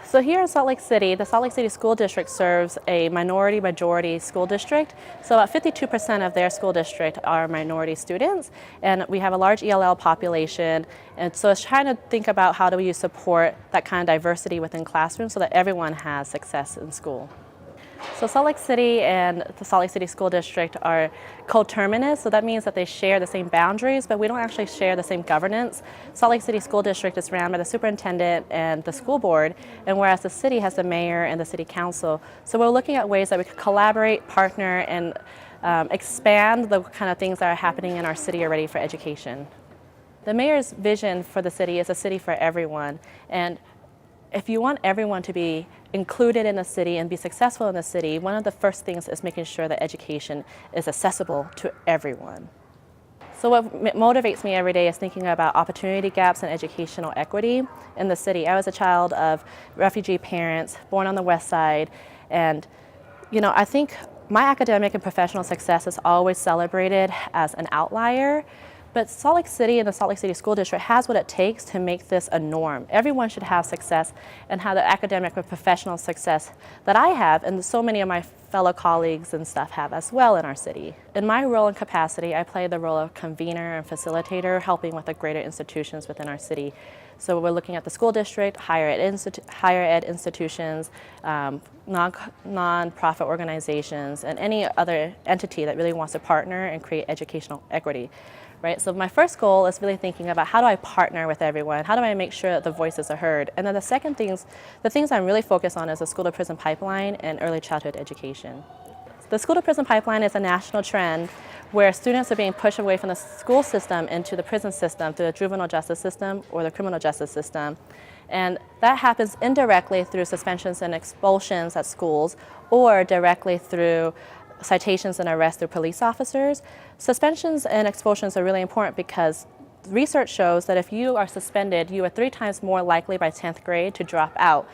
So here in Salt Lake City, the Salt Lake City School District serves a minority-majority school district. So about 52% of their school district are minority students, and we have a large ELL population. And so it's trying to think about how do we support that kind of diversity within classrooms so that everyone has success in school. So Salt Lake City and the Salt Lake City School District are coterminous, so that means that they share the same boundaries, but we don't actually share the same governance. Salt Lake City School District is ran by the superintendent and the school board, and whereas the city has the mayor and the city council. So we're looking at ways that we could collaborate, partner, and expand the kind of things that are happening in our city already for education. The mayor's vision for the city is a city for everyone, and if you want everyone to be included in the city and be successful in the city, one of the first things is making sure that education is accessible to everyone. So what motivates me every day is thinking about opportunity gaps and educational equity in the city. I was a child of refugee parents, born on the West Side, and I think my academic and professional success is always celebrated as an outlier. But Salt Lake City and the Salt Lake City School District has what it takes to make this a norm. Everyone should have success and have the academic and professional success that I have and so many of my fellow colleagues and stuff have as well in our city. In my role and capacity, I play the role of convener and facilitator, helping with the greater institutions within our city. So we're looking at the school district, higher ed institutions, non-profit organizations, and any other entity that really wants to partner and create educational equity. Right? So my first goal is really thinking about how do I partner with everyone? How do I make sure that the voices are heard? And then the things I'm really focused on is the school to prison pipeline and early childhood education. The school to prison pipeline is a national trend where students are being pushed away from the school system into the prison system through the juvenile justice system or the criminal justice system. And that happens indirectly through suspensions and expulsions at schools or directly through citations and arrests through police officers. Suspensions and expulsions are really important because research shows that if you are suspended, you are 3 times more likely by 10th grade to drop out.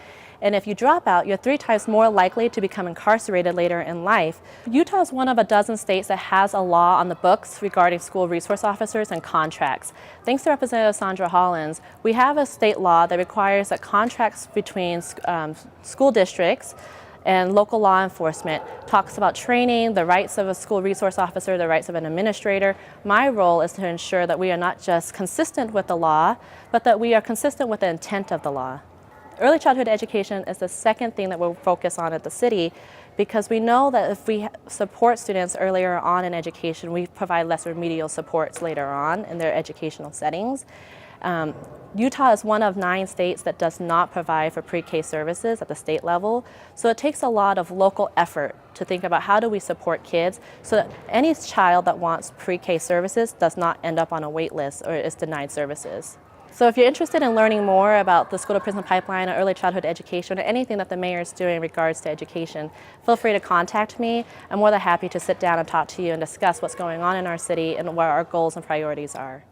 And if you drop out, you're 3 times more likely to become incarcerated later in life. Utah is one of a dozen states that has a law on the books regarding school resource officers and contracts. Thanks to Representative Sandra Hollins, we have a state law that requires that contracts between school districts and local law enforcement talks about training, the rights of a school resource officer, the rights of an administrator. My role is to ensure that we are not just consistent with the law, but that we are consistent with the intent of the law. Early childhood education is the second thing that we'll focus on at the city because we know that if we support students earlier on in education, we provide less remedial supports later on in their educational settings. Utah is one of 9 states that does not provide for pre-K services at the state level, so it takes a lot of local effort to think about how do we support kids so that any child that wants pre-K services does not end up on a wait list or is denied services. So if you're interested in learning more about the school to prison pipeline or early childhood education or anything that the mayor is doing in regards to education, feel free to contact me. I'm more than happy to sit down and talk to you and discuss what's going on in our city and what our goals and priorities are.